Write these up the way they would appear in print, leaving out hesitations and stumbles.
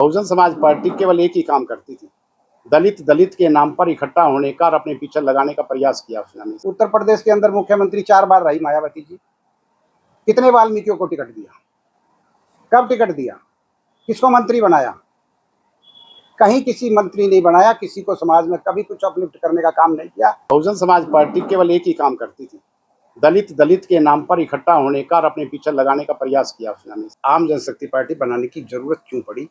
Bahujan Samaj party केवल एक ही काम करती थी, दलित दलित के नाम पर इकट्ठा होने का और अपने पीछे लगाने का प्रयास किया उसने हमेशा। उत्तर प्रदेश के अंदर मुख्यमंत्री 4 बार रही मायावती जी। कितने वाल्मीकियों को टिकट दिया, कब टिकट दिया, किसको मंत्री बनाया? कहीं किसी मंत्री नहीं बनाया, किसी को समाज में कभी कुछ अपलिफ्ट करने का काम नहीं किया। बहुजन समाज पार्टी केवल एक ही काम करती थी, दलित दलित के नाम पर इकट्ठा होने का और अपने पीछे लगाने का प्रयास किया उसने हमेशा। आम जनशक्ति पार्टी बनाने की जरूरत क्यों पड़ी?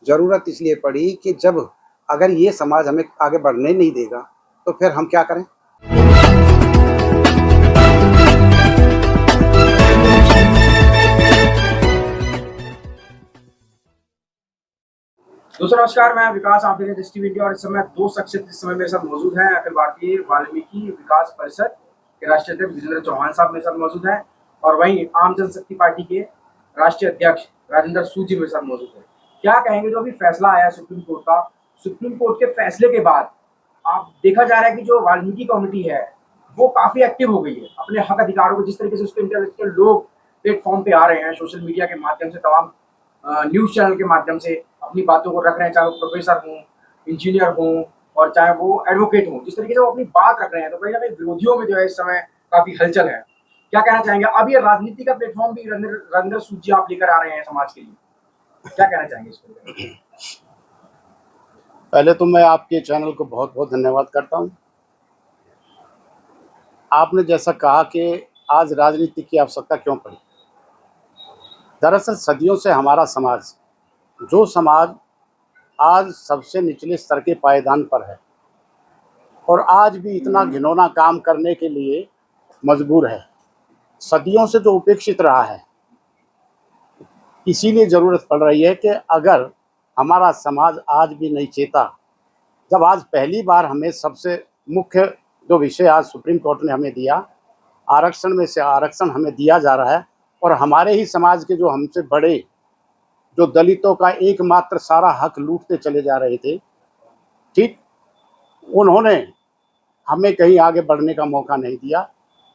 जरूरत इसलिए पड़ी कि जब अगर ये समाज हमें आगे बढ़ने नहीं देगा तो फिर हम क्या करें? दोस्तों नमस्कार, मैं विकास, आप देख रहे हैं टीवी इंडिया और इस समय दो शख्सियत इस समय मेरे साथ मौजूद हैं। अखिल भारतीय वाल्मीकि विकास परिषद के राष्ट्रीय अध्यक्ष विजेंद्र चौहान साहब मेरे साथ मौजूद हैं और वहीं आम जनशक्ति पार्टी के राष्ट्रीय अध्यक्ष राजेंद्र सूद जी मेरे साथ मौजूद हैं। क्या कहेंगे जो अभी फैसला आया सुप्रीम कोर्ट का? सुप्रीम कोर्ट के फैसले के बाद आप देखा जा रहा है कि जो वाल्मीकि कम्युनिटी है वो काफी एक्टिव हो गई है अपने हक अधिकारों को, जिस तरीके से उसके इंटेलेक्चुअल लोग प्लेटफॉर्म पे आ रहे हैं, सोशल मीडिया के माध्यम से, तमाम न्यूज चैनल के माध्यम से अपनी बातों को रख रहे हैं, चाहे वो प्रोफेसर हों, इंजीनियर हों और चाहे वो एडवोकेट हों, जिस तरीके से वो अपनी बात रख रहे हैं, तो कहीं ना कहीं विरोधियों में जो है इस समय काफी हलचल है। क्या कहना चाहेंगे? अब ये राजनीति का प्लेटफॉर्म भी राजेंद्र सूद जी आप लेकर आ रहे हैं समाज के लिए, क्या कहना चाहेंगे इस पर? पहले तो मैं आपके चैनल को बहुत बहुत धन्यवाद करता हूं। आपने जैसा कहा कि आज राजनीति की आवश्यकता क्यों पड़ी, दरअसल सदियों से हमारा समाज, जो समाज आज सबसे निचले स्तर के पायदान पर है और आज भी इतना घिनौना काम करने के लिए मजबूर है, सदियों से जो उपेक्षित रहा है, इसीलिए ज़रूरत पड़ रही है कि अगर हमारा समाज आज भी नहीं चेता, जब आज पहली बार हमें सबसे मुख्य जो विषय आज सुप्रीम कोर्ट ने हमें दिया, आरक्षण में से आरक्षण हमें दिया जा रहा है और हमारे ही समाज के जो हमसे बड़े, जो दलितों का एकमात्र सारा हक लूटते चले जा रहे थे, ठीक, उन्होंने हमें कहीं आगे बढ़ने का मौका नहीं दिया।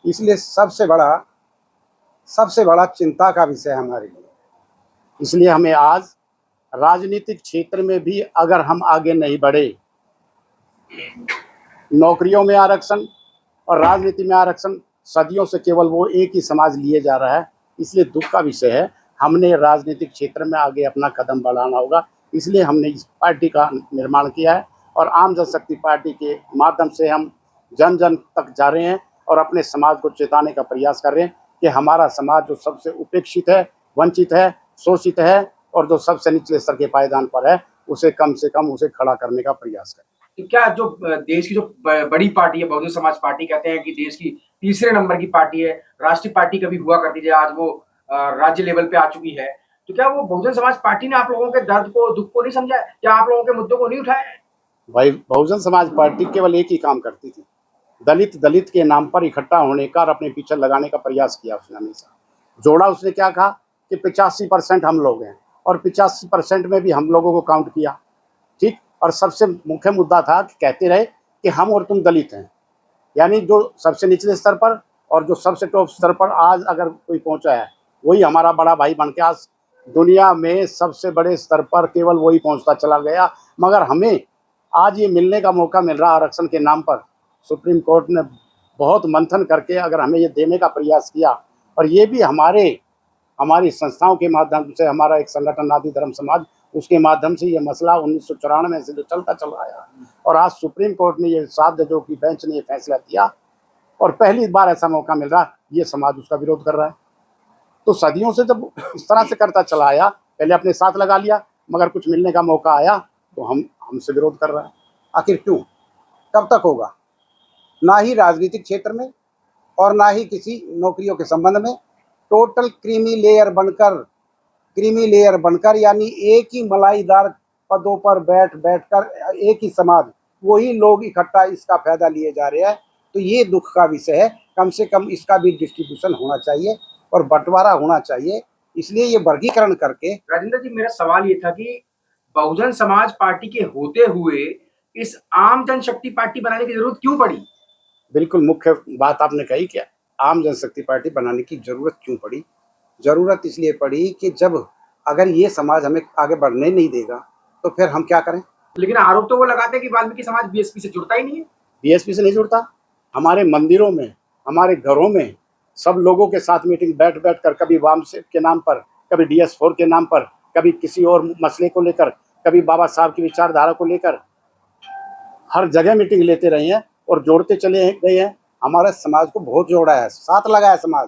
इसलिए सबसे बड़ा चिंता का विषय है हमारे लिए। इसलिए हमें आज राजनीतिक क्षेत्र में भी अगर हम आगे नहीं बढ़े, नौकरियों में आरक्षण और राजनीति में आरक्षण, सदियों से केवल वो एक ही समाज लिए जा रहा है, इसलिए दुख का विषय है। हमने राजनीतिक क्षेत्र में आगे अपना कदम बढ़ाना होगा, इसलिए हमने इस पार्टी का निर्माण किया है और आम जनशक्ति पार्टी के माध्यम से हम जन जन तक जा रहे हैं और अपने समाज को चेताने का प्रयास कर रहे हैं कि हमारा समाज जो सबसे उपेक्षित है, वंचित है, शोषित है और जो सबसे निचले स्तर के पायदान पर है, उसे कम से कम उसे खड़ा करने का प्रयास करें। तो क्या जो देश की जो बड़ी पार्टी है बहुजन समाज पार्टी, कहते हैं कि देश की तीसरे नंबर की पार्टी है, राष्ट्रीय पार्टी कभी हुआ करती थी, आज वो राज्य लेवल पे आ चुकी है, तो क्या वो बहुजन समाज पार्टी ने आप लोगों के दर्द को, दुख को नहीं समझा? क्या आप लोगों के मुद्दों को नहीं उठाया? भाई, बहुजन समाज पार्टी केवल एक ही काम करती थी, दलित दलित के नाम पर इकट्ठा होने का और अपने पीछे लगाने का प्रयास किया उसने हमेशा। जोड़ा उसने क्या कहा कि 85% हम लोग हैं और 85% में भी हम लोगों को काउंट किया, ठीक। और सबसे मुख्य मुद्दा था कि कहते रहे कि हम और तुम दलित हैं, यानी जो सबसे निचले स्तर पर और जो सबसे टॉप स्तर पर आज अगर कोई पहुंचा है, वही हमारा बड़ा भाई बन के आज दुनिया में सबसे बड़े स्तर पर केवल वही पहुंचता चला गया। मगर हमें आज ये मिलने का मौका मिल रहा आरक्षण के नाम पर, सुप्रीम कोर्ट ने बहुत मंथन करके अगर हमें ये देने का प्रयास किया और ये भी हमारी संस्थाओं के माध्यम से, हमारा एक संगठन आदि धर्म समाज, उसके माध्यम से ये मसला 1994 से जो चलता चल रहा है और आज सुप्रीम कोर्ट ने ये 7 जजों की बेंच ने ये फैसला किया और पहली बार ऐसा मौका मिल रहा, ये समाज उसका विरोध कर रहा है। तो सदियों से जब इस तरह से करता चला आया, पहले अपने साथ लगा लिया, मगर कुछ मिलने का मौका आया तो हमसे विरोध कर रहा है। आखिर क्यों? कब तक होगा? ना ही राजनीतिक क्षेत्र में और ना ही किसी नौकरियों के संबंध में। टोटल क्रीमी लेयर बनकर यानी एक ही मलाईदार पदों पर बैठकर एक ही समाज, वही लोग इकट्ठा इसका फायदा लिए जा रहे हैं। तो ये दुख का विषय है। कम से कम इसका भी डिस्ट्रीब्यूशन होना चाहिए और बंटवारा होना चाहिए। इसलिए ये वर्गीकरण करके। राजेंद्र जी, मेरा सवाल ये था कि बहुजन समाज पार्टी के होते हुए इस आम जनशक्ति पार्टी बनाने की जरूरत क्यों पड़ी? बिल्कुल मुख्य बात आपने कही कि आम जनशक्ति पार्टी बनाने की जरूरत क्यों पड़ी। जरूरत इसलिए पड़ी कि जब अगर ये समाज हमें आगे बढ़ने नहीं देगा तो फिर हम क्या करें? लेकिन आरोप तो वो लगाते हैं कि वाल्मीकि समाज बीएसपी से जुड़ता ही नहीं है। बीएसपी से नहीं जुड़ता। हमारे मंदिरों में, हमारे घरों में सब लोगों के साथ मीटिंग बैठ बैठ कर, कभी वाम के नाम पर, कभी DS4 के नाम पर, कभी किसी और मसले को लेकर, कभी बाबा साहब की विचारधारा को लेकर, हर जगह मीटिंग लेते रहे हैं और जोड़ते चले गए हैं। हमारे समाज को बहुत जोड़ा है, साथ लगा है समाज।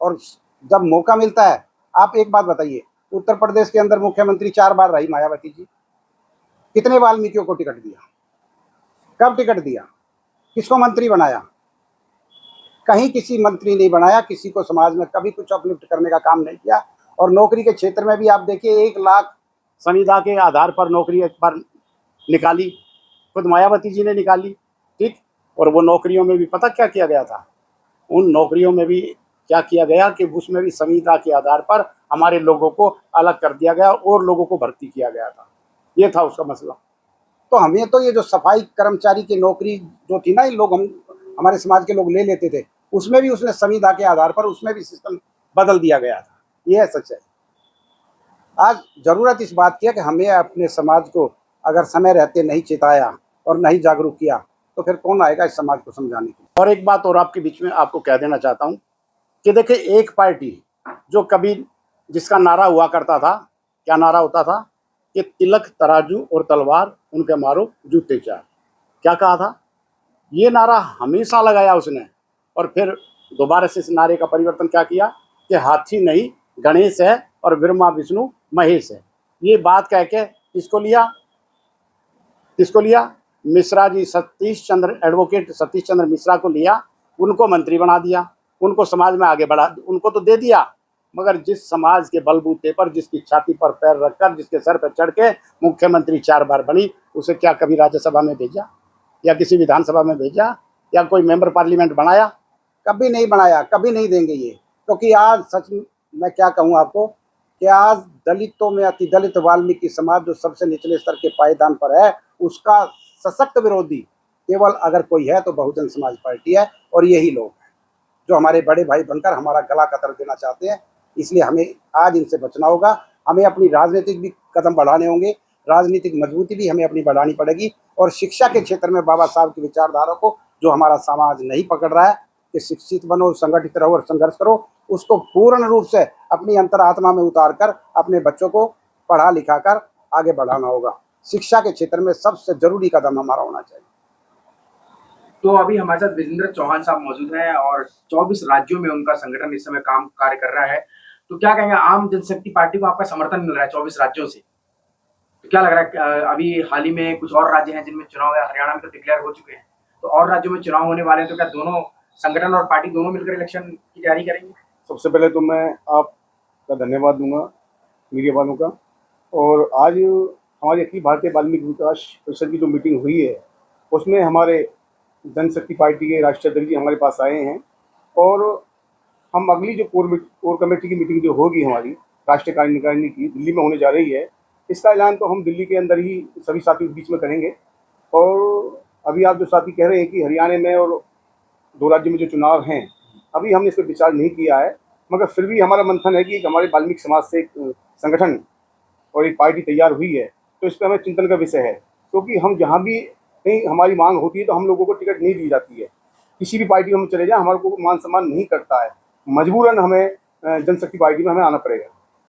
और जब मौका मिलता है, आप एक बात बताइए, उत्तर प्रदेश के अंदर मुख्यमंत्री 4 बार रही मायावती जी, कितने वाल्मीकियों को टिकट दिया? कब टिकट दिया? किसको मंत्री बनाया? कहीं किसी मंत्री नहीं बनाया, किसी को समाज में कभी कुछ अपलिफ्ट करने का काम नहीं किया। और नौकरी के क्षेत्र में भी आप देखिए, 1 लाख संविदा के आधार पर नौकरी एक बार निकाली, खुद मायावती जी ने निकाली, ठीक। और वो नौकरियों में भी पता क्या किया गया था? उन नौकरियों में भी क्या किया गया कि उसमें भी संविदा के आधार पर हमारे लोगों को अलग कर दिया गया और लोगों को भर्ती किया गया था। ये था उसका मसला। तो हमें तो ये जो सफाई कर्मचारी की नौकरी जो थी ना, हमारे समाज के लोग ले लेते थे, उसमें भी उसने संविदा के आधार पर उसमें भी सिस्टम बदल दिया गया था। ये सच है। आज जरूरत इस बात की है कि हमें अपने समाज को अगर समय रहते नहीं चेताया और नहीं जागरूक किया, तो फिर कौन आएगा इस समाज को समझाने के लिए? और एक बात और आपके बीच में आपको कह देना चाहता हूँ कि देखिए, एक पार्टी जो कभी जिसका नारा हुआ करता था, क्या नारा होता था कि तिलक तराजू और तलवार उनके मारो जूते चार, क्या कहा था? ये नारा हमेशा लगाया उसने। और फिर दोबारा से इस नारे का परिवर्तन क्या किया कि हाथी नहीं गणेश है और ब्रह्मा विष्णु महेश है। ये बात कह के किसको लिया? मिश्रा जी, एडवोकेट सतीश चंद्र मिश्रा को लिया, उनको मंत्री बना दिया, उनको समाज में आगे बढ़ा, उनको तो दे दिया, मगर जिस समाज के बलबूते पर, जिसकी छाती पर पैर रखकर, जिसके सर पर चढ़ के मुख्यमंत्री 4 बार बनी, उसे क्या कभी राज्यसभा में भेजा या किसी विधानसभा में भेजा या कोई मेंबर पार्लियामेंट बनाया? कभी नहीं बनाया, कभी नहीं देंगे ये। क्योंकि आज सच मैं क्या कहूँ आपको कि आज दलितों में अति दलित वाल्मीकि समाज जो सबसे निचले स्तर के पायदान पर है, उसका सशक्त विरोधी केवल अगर कोई है तो बहुजन समाज पार्टी है। और यही लोग हैं जो हमारे बड़े भाई बनकर हमारा गला कतर देना चाहते हैं। इसलिए हमें आज इनसे बचना होगा। हमें अपनी राजनीतिक भी कदम बढ़ाने होंगे, राजनीतिक मजबूती भी हमें अपनी बढ़ानी पड़ेगी। और शिक्षा के क्षेत्र में बाबा साहब की विचारधारा को जो हमारा समाज नहीं पकड़ रहा है कि शिक्षित बनो, संगठित रहो और संघर्ष करो, उसको पूर्ण रूप से अपनी अंतरात्मा में उतार कर अपने बच्चों को पढ़ा लिखा कर आगे बढ़ाना होगा। शिक्षा के क्षेत्र में सबसे जरूरी कदम हमारा होना चाहिए। तो अभी हमारे साथ विजेंद्र चौहान साहब मौजूद हैं और 24 राज्यों में उनका संगठन इस समय कार्य कर रहा है। तो क्या कहेंगे, आम जनशक्ति पार्टी को आपका समर्थन मिल रहा है 24 राज्यों से, तो क्या लग रहा है? अभी हाल ही में कुछ और राज्य हैं जिनमें चुनाव है, हरियाणा में तो डिक्लेयर हो चुके हैं, तो और राज्यों में चुनाव होने वाले हैं, तो क्या दोनों संगठन और पार्टी दोनों मिलकर इलेक्शन की तैयारी करेंगे? सबसे पहले तो मैं आपका धन्यवाद दूंगा मीडिया वालों का। और आज हमारी अखिल भारतीय वाल्मीकि विकास परिषद की जो मीटिंग हुई है, उसमें हमारे जनशक्ति पार्टी के राष्ट्रीय अध्यक्ष जी हमारे पास आए हैं। और हम अगली जो कोर कमेटी की मीटिंग जो होगी हमारी राष्ट्रीय कार्यकारिणी की, दिल्ली में होने जा रही है, इसका ऐलान तो हम दिल्ली के अंदर ही सभी साथियों के बीच में करेंगे। और अभी आप जो साथी कह रहे हैं कि हरियाणा में और 2 राज्यों में जो चुनाव हैं, अभी हमने इस पर विचार नहीं किया है, मगर फिर भी हमारा मंथन है कि एक हमारे वाल्मीकि समाज से एक संगठन और एक पार्टी तैयार हुई है, तो इस पर हमें चिंतन का विषय है। क्योंकि हम जहाँ भी कहीं हमारी मांग होती है तो हम लोगों को टिकट नहीं दी जाती है। किसी भी पार्टी में हम चले जाएं, हमारे को मान सम्मान नहीं करता है, मजबूरन हमें जनशक्ति पार्टी में हमें आना पड़ेगा।